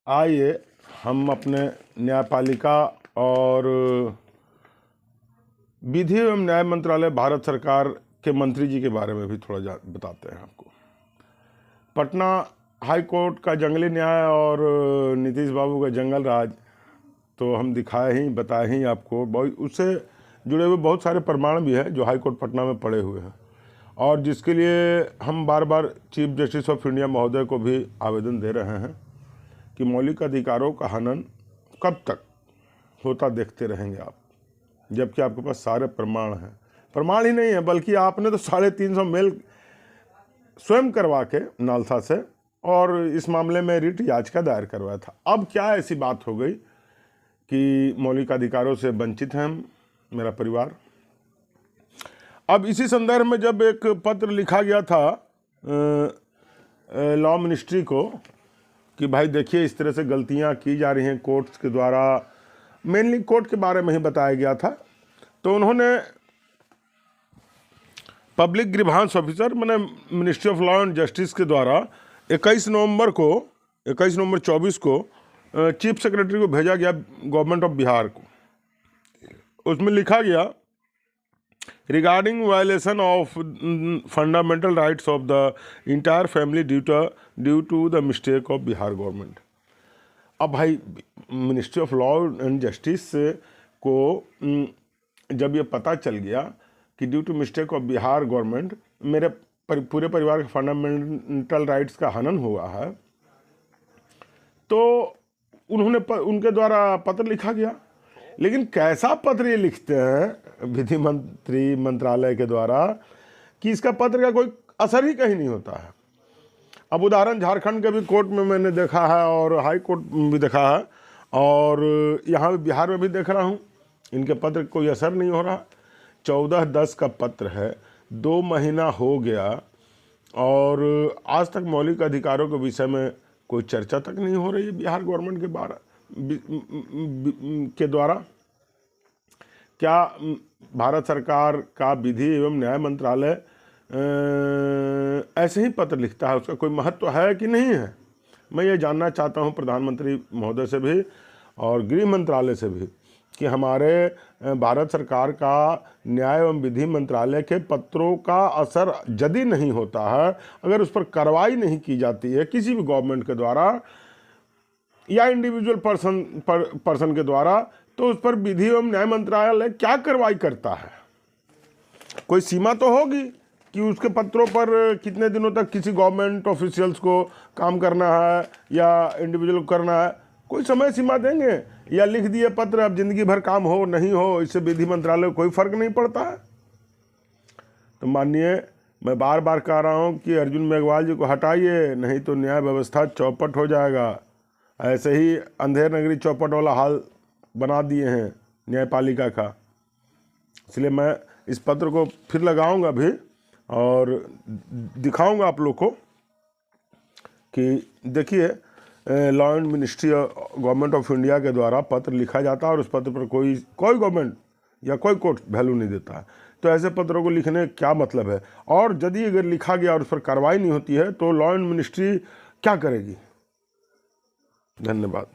आइए हम अपने न्यायपालिका और विधि एवं न्याय मंत्रालय भारत सरकार के मंत्री जी के बारे में भी थोड़ा बताते हैं आपको। पटना हाई कोर्ट का जंगली न्याय और नीतीश बाबू का जंगल राज तो हम दिखाए ही बताए ही आपको। बहुत उससे जुड़े हुए बहुत सारे प्रमाण भी हैं जो हाई कोर्ट पटना में पड़े हुए हैं और जिसके लिए हम बार बार चीफ जस्टिस ऑफ इंडिया महोदय को भी आवेदन दे रहे हैं कि मौलिक अधिकारों का हनन कब तक होता देखते रहेंगे आप, जबकि आपके पास सारे प्रमाण हैं। प्रमाण ही नहीं है बल्कि आपने तो 350 मेल स्वयं करवा के नालसा से और इस मामले में रिट याचिका दायर करवाया था। अब क्या ऐसी बात हो गई कि मौलिक अधिकारों से वंचित हैं हम, मेरा परिवार। अब इसी संदर्भ में जब एक पत्र लिखा गया था लॉ मिनिस्ट्री को कि भाई देखिए इस तरह से गलतियां की जा रही हैं कोर्ट्स के द्वारा, मेनली कोर्ट के बारे में ही बताया गया था, तो उन्होंने पब्लिक ग्रीवांस ऑफिसर मैंने ministry of law and justice के द्वारा 21 नवंबर 24 को चीफ सेक्रेटरी को भेजा गया गवर्नमेंट ऑफ बिहार को। उसमें लिखा गया regarding violation of fundamental rights of the entire family due to the mistake of Bihar government. अब भाई ministry of law and justice को जब ये पता चल गया कि due to mistake of Bihar government मेरे पूरे परिवार के फंडामेंटल राइट्स का हनन हुआ है, तो उनके द्वारा पत्र लिखा गया। लेकिन कैसा पत्र ये लिखते हैं विधि मंत्रालय के द्वारा कि इसका पत्र का कोई असर ही कहीं नहीं होता है। अब उदाहरण झारखंड के भी कोर्ट में मैंने देखा है और हाई कोर्ट में भी देखा है और यहाँ बिहार में भी देख रहा हूँ, इनके पत्र कोई असर नहीं हो रहा। 14/10 का पत्र है, 2 महीना हो गया और आज तक मौलिक अधिकारों के विषय में कोई चर्चा तक नहीं हो रही है बिहार गवर्नमेंट के द्वारा। क्या भारत सरकार का विधि एवं न्याय मंत्रालय ऐसे ही पत्र लिखता है, उसका कोई महत्व है कि नहीं है? मैं ये जानना चाहता हूँ प्रधानमंत्री महोदय से भी और गृह मंत्रालय से भी कि हमारे भारत सरकार का न्याय एवं विधि मंत्रालय के पत्रों का असर यदि नहीं होता है, अगर उस पर कार्रवाई नहीं की जाती है किसी भी गवर्नमेंट के द्वारा या इंडिविजुअल पर्सन के द्वारा, तो उस पर विधि एवं न्याय मंत्रालय क्या कार्रवाई करता है? कोई सीमा तो होगी कि उसके पत्रों पर कितने दिनों तक किसी गवर्नमेंट ऑफिशियल्स को काम करना है या इंडिविजुअल को करना है, कोई समय सीमा देंगे? या लिख दिए पत्र अब जिंदगी भर काम हो नहीं हो, इससे विधि मंत्रालय को कोई फर्क नहीं पड़ता है? तो माननीय, मैं बार बार कह रहा हूँ कि अर्जुन मेघवाल जी को हटाइए, नहीं तो न्याय व्यवस्था चौपट हो जाएगा। ऐसे ही अंधेर नगरी चौपट वाला हाल बना दिए हैं न्यायपालिका का। इसलिए मैं इस पत्र को फिर लगाऊंगा भी और दिखाऊंगा आप लोग को कि देखिए law and ministry government of India के द्वारा पत्र लिखा जाता है और उस पत्र पर कोई गवर्नमेंट या कोई कोर्ट वैल्यू नहीं देता है। तो ऐसे पत्रों को लिखने क्या मतलब है? और यदि अगर लिखा गया और उस पर कार्रवाई नहीं होती है तो लॉ एंड मिनिस्ट्री क्या करेगी? धन्यवाद।